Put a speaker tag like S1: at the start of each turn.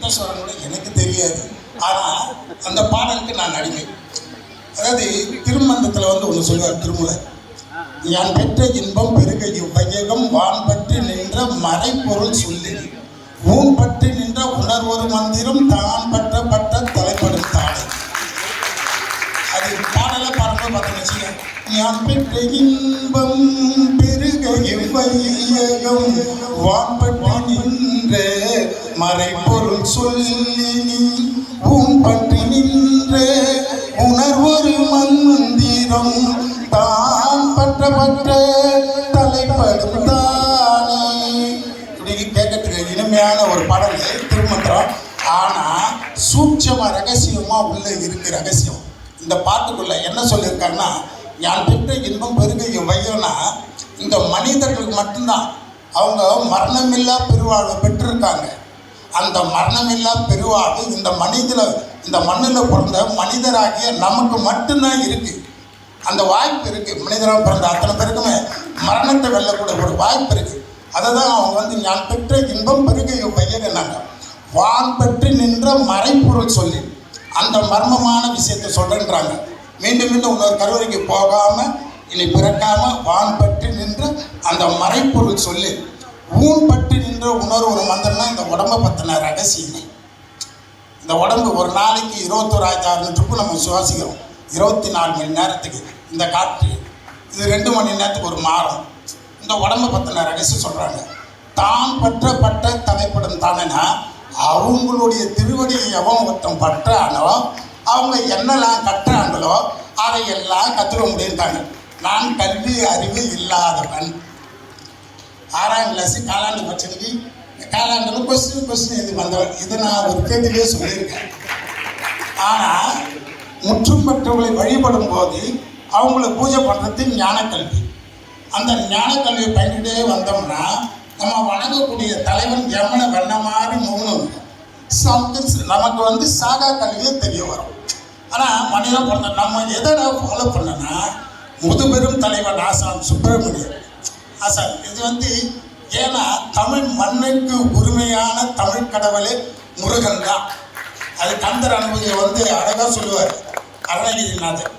S1: நாட்டஸ்வரம் கூட எனக்கு தெரியாது. ஆனால் அந்த பாடலுக்கு நான் அடிமை. அதாவது திருமந்தத்தில் வந்து ஒன்று சொல்லுவார் திருமூலர், யான் பெற்ற இன்பம் பெருக இவ்வையகம் வான் பற்றி நின்ற மறைப்பொருள் சொல்லி ஊன் பற்றி நின்ற உணர்வொரு மந்திரம் தான் பற்ற பற்ற தலைப்படும் தாளை. அது பாடலை பாடும்போது பார்த்தீங்கன்னா, யான் பெற்ற இன்பம் பெருக இவ்வையகம் வான் பற்றி நின்ற மறைப்பொருள் சொல்லி ஊன் பற்றி நின்ற உணர்வொரு மந்திரம் தான் பற்ற பற்ற தலைப்படும் தானே. இப்படி கேட்கறதுக்கு இனிமையான ஒரு பாடல் திருமந்திரம். ஆனால் சூட்சமாக ரகசியமாக உள்ள இருக்கு ரகசியம். இந்த பாட்டுக்குள்ள என்ன சொல்லியிருக்காங்கன்னா, யான் பெற்ற இன்பம் பெருக வையனா, இந்த மனிதர்களுக்கு மட்டும்தான் அவங்க மரணமில்லா பெருவாழ்வை பெற்றிருக்காங்க. அந்த மரணமில்லா பெருவாழ்வு இந்த மண்ணில் பிறந்த மனிதராகிய நமக்கு மட்டும்தான் இருக்கு. அந்த வாய்ப்பு இருக்கு. மனிதராக பிறந்த அத்தனை பேருக்குமே மரணத்தை வெல்லக்கூடிய ஒரு வாய்ப்பு இருக்கு. அதை தான் அவங்க வந்து ஞான் பெற்ற இன்பம் பெருக வையகன்னாங்க. வான் பெற்று நின்ற மறைப்பொருள் சொல்லி அந்த மர்மமான விஷயத்தை சொல்றேன்றாங்க. மீண்டும் மீண்டும் இன்னொரு கருவறைக்கு போகாம இனி பிறக்காம வான் பற்றி நின்று அந்த மறைப்பொருள் சொல்லி ஊன் பற்றி நின்ற உணர்வு ஒரு மந்திரம்னா இந்த உடம்பை பற்றின ரகசியங்கள். இந்த உடம்பு ஒரு நாளைக்கு 21,600 ட்ரிப்பு நம்ம சுவாசிக்கிறோம். 24 மணி நேரத்துக்கு இந்த காற்று இது 2 மணி நேரத்துக்கு ஒரு மாறும். இந்த உடம்பை பற்றின ரகசியம் சொல்கிறாங்க. தான் பற்ற தலைப்படும் தானேனா அவங்களுடைய திருவடியை எவன் ஒருத்தம் பற்றானோ அவங்க என்னெல்லாம் கட்டுறாங்களோ அதையெல்லாம் கற்றுக்க முடியுட்டாங்க. நான் கல்வி அறிவு இல்லாதவன். 6ஆம் கிளாஸ் காலாண்டு பட்சத்துக்கு காலாண்டில் கொஸ்டின் இது வந்தவன். இதை நான் ஒரு பேட்டிலே சொல்லியிருக்கேன். ஆனால் முற்றும் பெற்றவர்களை வழிபடும் போது அவங்கள பூஜை பண்ணுறது ஞானக்கல்வி. அந்த ஞானக்கல்வியை பயந்துகிட்டே வந்தோம்னா நம்ம வணங்கக்கூடிய தலைவன் யமனை வெண்ண மாதிரி மூணும் நமக்கு வந்து சாகா கல்வியே தெரிய வரும். ஆனால் மனிதன் பிறந்த நம்ம எதோட ஃபாலோ பண்ணனா முதுபெரும் தலைவன் ஆசான் சுப்பிரமணியன் ஆசான். இது வந்து ஏன்னா தமிழ் மண்ணுக்கு உரிமையான தமிழ் கடவுளே முருகன் தான். அது கந்தர் அனுபவியை வந்து அழகாக சொல்லுவார் அருணகிரிநாதர்.